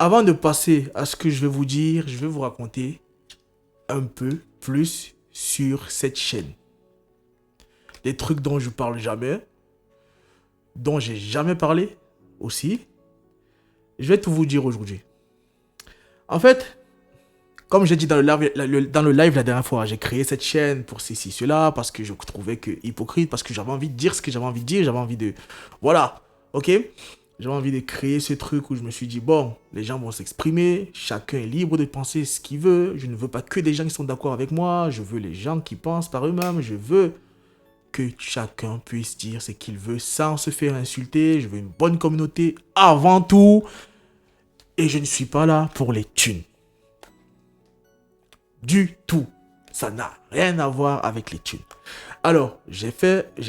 Avant de passer à ce que je vais vous dire, je vais vous raconter un peu plus sur cette chaîne. Des trucs dont je parle jamais, dont j'ai jamais parlé aussi. Je vais tout vous dire aujourd'hui. En fait, comme j'ai dit dans le live la dernière fois, j'ai créé cette chaîne pour ceci, cela, parce que je trouvais que hypocrite, parce que j'avais envie de dire ce que j'avais envie de dire, j'avais envie de... Voilà, ok. J'avais envie de créer ce truc où je me suis dit, bon, les gens vont s'exprimer, chacun est libre de penser ce qu'il veut, je ne veux pas que des gens qui sont d'accord avec moi, je veux les gens qui pensent par eux-mêmes, je veux que chacun puisse dire ce qu'il veut sans se faire insulter, je veux une bonne communauté avant tout, et je ne suis pas là pour les thunes. Du tout. Ça n'a rien à voir avec les thunes. Alors, j'ai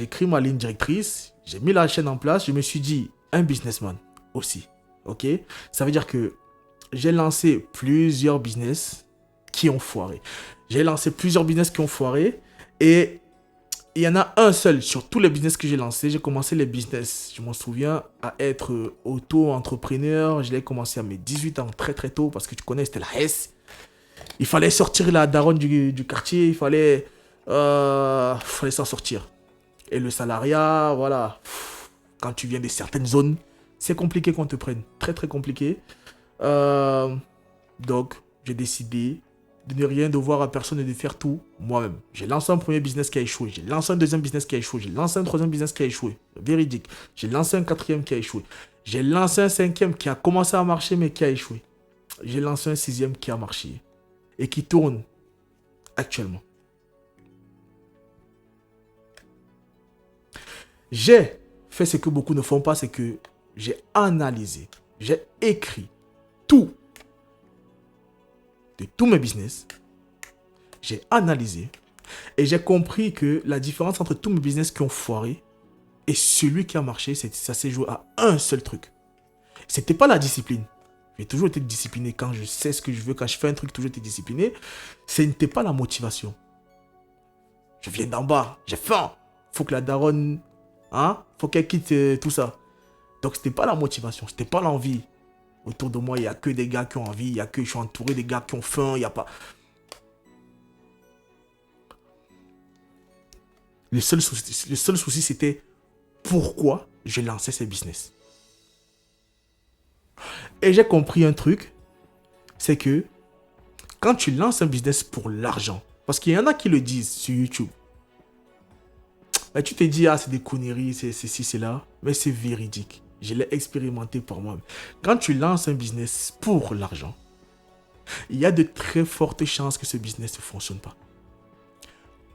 écrit ma ligne directrice, j'ai mis la chaîne en place, je me suis dit, un businessman aussi, ok? Ça veut dire que j'ai lancé plusieurs business qui ont foiré. Et il y en a un seul sur tous les business que j'ai lancés. J'ai commencé les business, je m'en souviens, à être auto-entrepreneur. Je l'ai commencé à mes 18 ans, très très tôt, parce que tu connais, c'était la S. Il fallait sortir la daronne du quartier, fallait s'en sortir. Et le salariat, voilà, quand tu viens de certaines zones, c'est compliqué qu'on te prenne, très très compliqué. Donc, j'ai décidé de ne rien devoir à personne et de faire tout moi-même. J'ai lancé un premier business qui a échoué, j'ai lancé un deuxième business qui a échoué, j'ai lancé un troisième business qui a échoué, véridique. J'ai lancé un quatrième qui a échoué, j'ai lancé un cinquième qui a commencé à marcher mais qui a échoué. J'ai lancé un sixième qui a marché et qui tourne actuellement. J'ai fait ce que beaucoup ne font pas, c'est que j'ai analysé, j'ai écrit tout de tous mes business. J'ai analysé et j'ai compris que la différence entre tous mes business qui ont foiré et celui qui a marché, ça s'est joué à un seul truc. C'était pas la discipline. J'ai toujours été discipliné quand je sais ce que je veux, quand je fais un truc, toujours été discipliné. Ce n'était pas la motivation. Je viens d'en bas, j'ai faim. Faut que la daronne, faut qu'elle quitte tout ça. Donc c'était pas la motivation, c'était pas l'envie. Autour de moi, il n'y a que des gars qui ont envie, je suis entouré des gars qui ont faim, il n'y a pas... Le seul souci, c'était pourquoi je lançais ces business. Et j'ai compris un truc, c'est que quand tu lances un business pour l'argent, parce qu'il y en a qui le disent sur YouTube, bah, tu te dis, c'est des conneries, c'est ci, c'est là, mais c'est véridique. Je l'ai expérimenté par moi-même. Quand tu lances un business pour l'argent, il y a de très fortes chances que ce business ne fonctionne pas.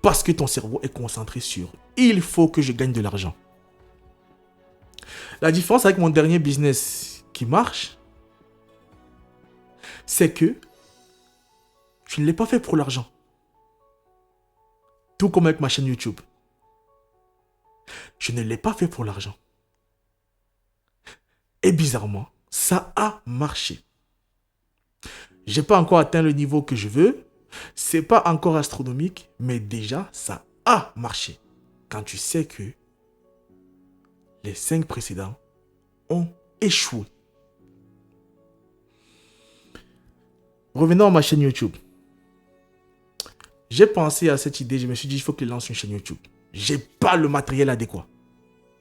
Parce que ton cerveau est concentré sur il faut que je gagne de l'argent. La différence avec mon dernier business qui marche, c'est que je ne l'ai pas fait pour l'argent. Tout comme avec ma chaîne YouTube. Je ne l'ai pas fait pour l'argent. Et bizarrement, ça a marché. J'ai pas encore atteint le niveau que je veux. C'est pas encore astronomique, mais déjà, ça a marché. Quand tu sais que les 5 précédents ont échoué. Revenons à ma chaîne YouTube. J'ai pensé à cette idée, je me suis dit, il faut que je lance une chaîne YouTube. J'ai pas le matériel adéquat.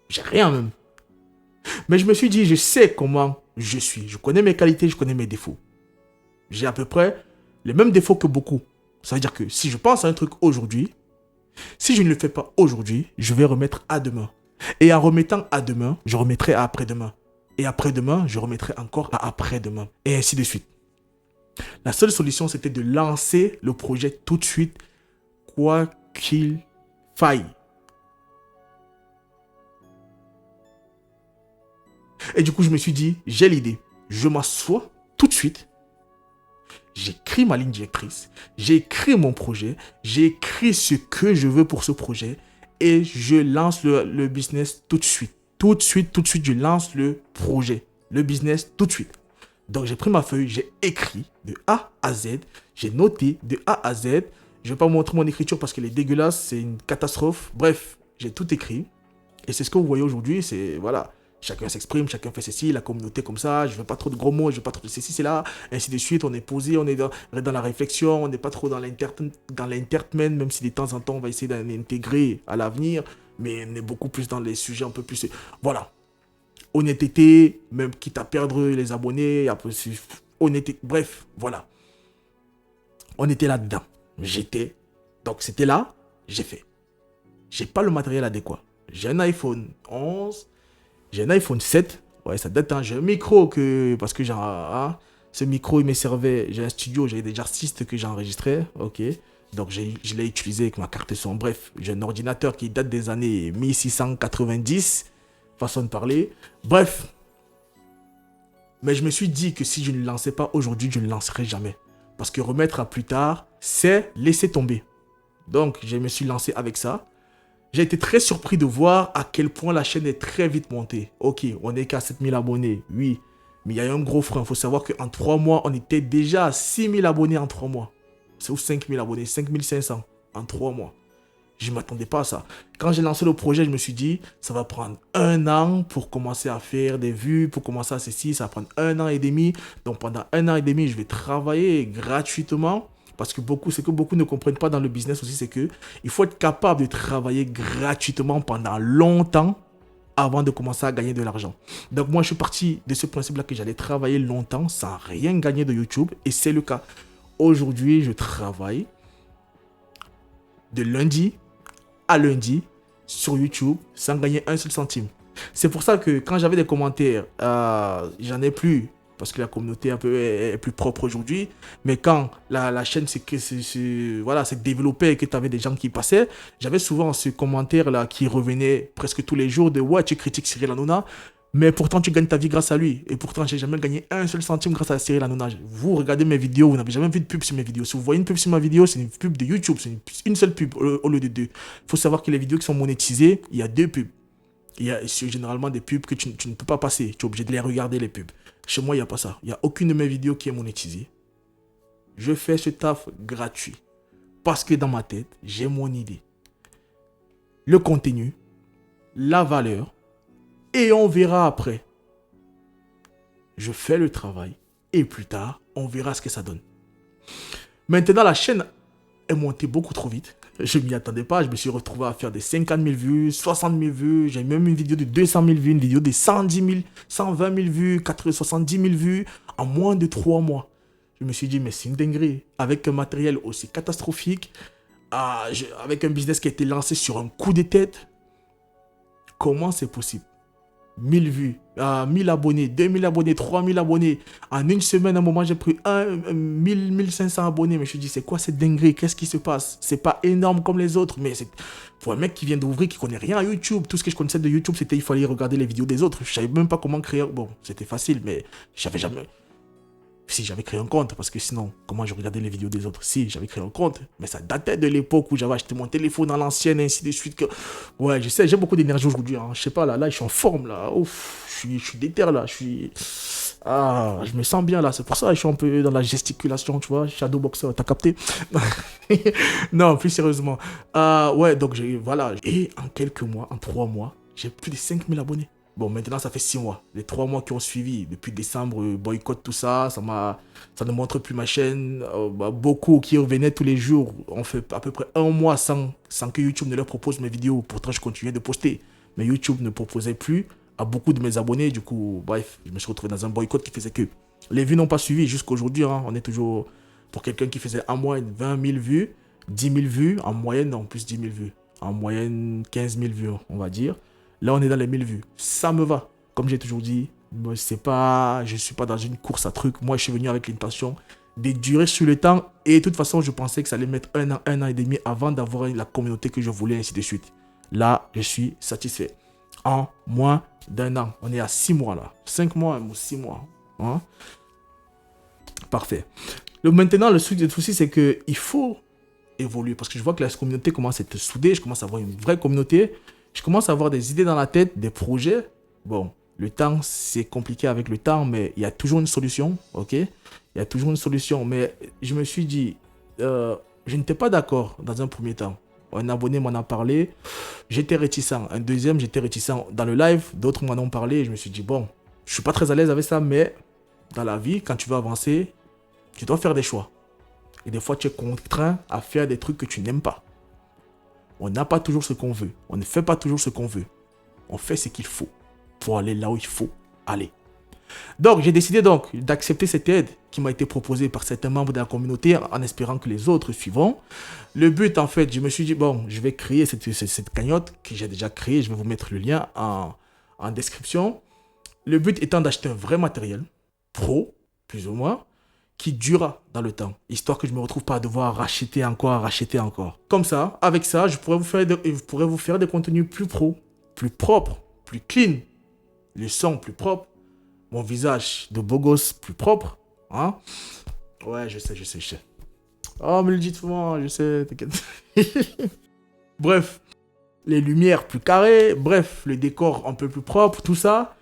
J'ai rien même. Mais je me suis dit, je sais comment je suis. Je connais mes qualités, je connais mes défauts. J'ai à peu près les mêmes défauts que beaucoup. Ça veut dire que si je pense à un truc aujourd'hui, si je ne le fais pas aujourd'hui, je vais remettre à demain. Et en remettant à demain, je remettrai à après-demain. Et après-demain, je remettrai encore à après-demain. Et ainsi de suite. La seule solution, c'était de lancer le projet tout de suite, quoi qu'il faille. Et du coup, je me suis dit, j'ai l'idée. Je m'assois tout de suite. J'écris ma ligne directrice. J'écris mon projet. J'écris ce que je veux pour ce projet. Et je lance le business tout de suite. Tout de suite, je lance le projet. Le business tout de suite. Donc, j'ai pris ma feuille, j'ai écrit de A à Z. J'ai noté de A à Z. Je ne vais pas vous montrer mon écriture parce qu'elle est dégueulasse. C'est une catastrophe. Bref, j'ai tout écrit. Et c'est ce que vous voyez aujourd'hui. C'est, voilà. Chacun s'exprime, chacun fait ceci, la communauté comme ça, je veux pas trop de gros mots, je veux pas trop de ceci, c'est là, ainsi de suite. On est posé, on est dans la réflexion, on n'est pas trop dans l'entertainment, même si de temps en temps on va essayer d'en intégrer à l'avenir, mais on est beaucoup plus dans les sujets un peu plus. Voilà. Honnêteté, même quitte à perdre les abonnés, après, honnêteté, bref, voilà. On était là-dedans. Donc c'était là, j'ai fait. J'ai pas le matériel adéquat. J'ai un iPhone 11, j'ai un iPhone 7. Ouais, ça date, hein. J'ai un micro parce que ce micro, il me servait. J'ai un studio, j'ai des artistes que j'ai enregistrés. Ok. Donc, je l'ai utilisé avec ma carte son. Bref, j'ai un ordinateur qui date des années 1690, façon de parler. Bref. Mais je me suis dit que si je ne le lançais pas aujourd'hui, je ne le lancerai jamais. Parce que remettre à plus tard, c'est laisser tomber. Donc, je me suis lancé avec ça. J'ai été très surpris de voir à quel point la chaîne est très vite montée. Ok, on n'est qu'à 7000 abonnés, oui. Mais il y a un gros frein. Il faut savoir qu'en 3 mois, on était déjà à 6000 abonnés en 3 mois. C'est où 5000 abonnés, 5500 en 3 mois. Je ne m'attendais pas à ça. Quand j'ai lancé le projet, je me suis dit, ça va prendre 1 an pour commencer à faire des vues, pour commencer à ceci. Ça va prendre 1 an et demi. Donc pendant 1 an et demi, je vais travailler gratuitement. Parce que ce que beaucoup ne comprennent pas dans le business aussi, c'est que il faut être capable de travailler gratuitement pendant longtemps avant de commencer à gagner de l'argent. Donc moi, je suis parti de ce principe-là que j'allais travailler longtemps sans rien gagner de YouTube. Et c'est le cas. Aujourd'hui, je travaille de lundi à lundi sur YouTube sans gagner un seul centime. C'est pour ça que quand j'avais des commentaires, j'en ai plus. Parce que la communauté est plus propre aujourd'hui. Mais quand la chaîne s'est développée et que tu avais des gens qui passaient, j'avais souvent ce commentaire-là qui revenait presque tous les jours de « Ouais, tu critiques Cyril Hanouna, mais pourtant tu gagnes ta vie grâce à lui. Et pourtant, j'ai jamais gagné un seul centime grâce à Cyril Hanouna. » Vous regardez mes vidéos, vous n'avez jamais vu de pub sur mes vidéos. Si vous voyez une pub sur ma vidéo, c'est une pub de YouTube. C'est une seule pub au lieu de 2. Il faut savoir que les vidéos qui sont monétisées, il y a 2 pubs. Il y a généralement des pubs que tu ne peux pas passer. Tu es obligé de les regarder, les pubs. Chez moi, il n'y a pas ça. Il n'y a aucune de mes vidéos qui est monétisée. Je fais ce taf gratuit. Parce que dans ma tête, j'ai mon idée. Le contenu, la valeur, et on verra après. Je fais le travail, et plus tard, on verra ce que ça donne. Maintenant, la chaîne est montée beaucoup trop vite. Je ne m'y attendais pas. Je me suis retrouvé à faire des 50 000 vues, 60 000 vues. J'ai même une vidéo de 200 000 vues, une vidéo de 110 000, 120 000 vues, 70 000 vues en moins de 3 mois. Je me suis dit, mais c'est une dinguerie. Avec un matériel aussi catastrophique, avec un business qui a été lancé sur un coup de tête, comment c'est possible? 1000 vues, 1000 abonnés, 2000 abonnés, 3000 abonnés. En une semaine, à un moment, j'ai pris 1500 abonnés. Mais je me suis dit, c'est quoi cette dinguerie? Qu'est-ce qui se passe? C'est pas énorme comme les autres. Mais c'est pour un mec qui vient d'ouvrir, qui connaît rien à YouTube. Tout ce que je connaissais de YouTube, c'était il fallait regarder les vidéos des autres. Je savais même pas comment créer. Bon, c'était facile, mais j'avais jamais. Si j'avais créé un compte, parce que sinon, comment je regardais les vidéos des autres? Si, j'avais créé un compte, mais ça datait de l'époque où j'avais acheté mon téléphone à l'ancienne, et ainsi de suite. Ouais, je sais, j'ai beaucoup d'énergie aujourd'hui. Hein. Je sais pas, là, je suis en forme, là. Ouf, je suis déter, là. Je me sens bien, là. C'est pour ça que je suis un peu dans la gesticulation, tu vois. Shadowboxer, t'as capté? Non, plus sérieusement. Ouais, donc, voilà. Et en quelques mois, en 3 mois, j'ai plus de 5000 abonnés. Bon, maintenant, ça fait 6 mois. Les 3 mois qui ont suivi, depuis décembre, boycott, tout ça, ça ne montre plus ma chaîne. Beaucoup qui revenaient tous les jours ont fait à peu près 1 mois sans que YouTube ne leur propose mes vidéos. Pourtant, je continuais de poster. Mais YouTube ne proposait plus à beaucoup de mes abonnés. Du coup, bref, je me suis retrouvé dans un boycott qui faisait que les vues n'ont pas suivi jusqu'à aujourd'hui. Hein. On est toujours, pour quelqu'un qui faisait en moyenne 20 000 vues, 10 000 vues, en moyenne, en plus 10 000 vues. En moyenne, 15 000 vues, on va dire. Là, on est dans les 1000 vues. Ça me va. Comme j'ai toujours dit, je ne suis pas dans une course à trucs. Moi, je suis venu avec l'intention de durer sur le temps. Et de toute façon, je pensais que ça allait mettre 1 an et demi avant d'avoir la communauté que je voulais, ainsi de suite. Là, je suis satisfait. En moins d'1 an. On est à 6 mois là. 5 mois ou 6 mois. Hein? Parfait. Maintenant, le souci, c'est qu'il faut évoluer. Parce que je vois que la communauté commence à être soudée. Je commence à avoir une vraie communauté. Je commence à avoir des idées dans la tête, des projets. Bon, le temps, c'est compliqué avec le temps, mais il y a toujours une solution, ok? Il y a toujours une solution, mais je me suis dit, je n'étais pas d'accord dans un premier temps. Un abonné m'en a parlé. J'étais réticent. Un deuxième, j'étais réticent dans le live. D'autres m'en ont parlé. Et je me suis dit, bon, je suis pas très à l'aise avec ça, mais dans la vie, quand tu veux avancer, tu dois faire des choix. Et des fois, tu es contraint à faire des trucs que tu n'aimes pas. On n'a pas toujours ce qu'on veut. On ne fait pas toujours ce qu'on veut. On fait ce qu'il faut pour aller là où il faut aller. Donc, j'ai décidé donc d'accepter cette aide qui m'a été proposée par certains membres de la communauté en espérant que les autres suivront. Le but, en fait, je me suis dit, bon, je vais créer cette cagnotte que j'ai déjà créée. Je vais vous mettre le lien en description. Le but étant d'acheter un vrai matériel, pro, plus ou moins, qui durera dans le temps, histoire que je ne me retrouve pas à devoir racheter encore. Comme ça, avec ça, je pourrais vous faire des contenus plus pro, plus propres, plus clean, le son plus propre, mon visage de beau gosse plus propre. Hein? Ouais, je sais. Oh, me le dites souvent, je sais, t'inquiète. Bref, les lumières plus carrées, bref, le décor un peu plus propre, tout ça.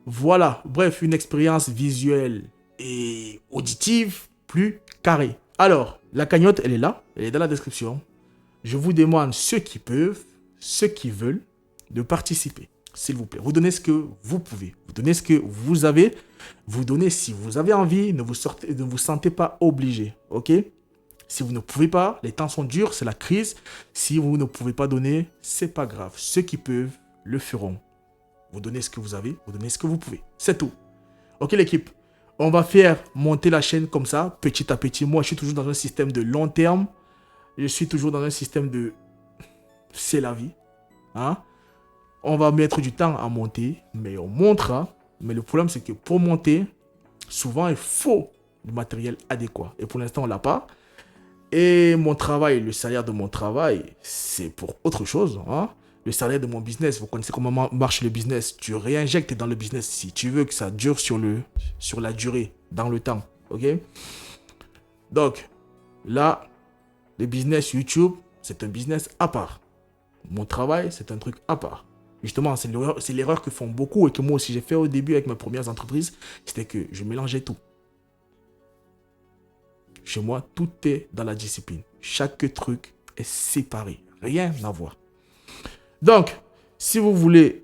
Voilà, bref, une expérience visuelle et auditive plus carrée. Alors, la cagnotte, elle est là, elle est dans la description. Je vous demande ceux qui peuvent, ceux qui veulent, de participer. S'il vous plaît, vous donnez ce que vous pouvez. Vous donnez ce que vous avez. Vous donnez si vous avez envie. Ne vous sentez pas obligé. Ok? Si vous ne pouvez pas, les temps sont durs, c'est la crise. Si vous ne pouvez pas donner, c'est pas grave. Ceux qui peuvent le feront. Vous donnez ce que vous avez. Vous donnez ce que vous pouvez. C'est tout. Ok l'équipe? On va faire monter la chaîne comme ça, petit à petit. Moi, je suis toujours dans un système de long terme. Je suis toujours dans un système de... C'est la vie. Hein? On va mettre du temps à monter, mais on montera. Mais le problème, c'est que pour monter, souvent, il faut du matériel adéquat. Et pour l'instant, on ne l'a pas. Et mon travail, le salaire de mon travail, c'est pour autre chose. Hein? Le salaire de mon business, vous connaissez comment marche le business. Tu réinjectes dans le business si tu veux que ça dure sur la durée, dans le temps. Ok? Donc, là, le business YouTube, c'est un business à part. Mon travail, c'est un truc à part. Justement, c'est l'erreur que font beaucoup et que moi aussi j'ai fait au début avec mes premières entreprises. C'était que je mélangeais tout. Chez moi, tout est dans la discipline. Chaque truc est séparé. Rien à voir. Donc, si vous voulez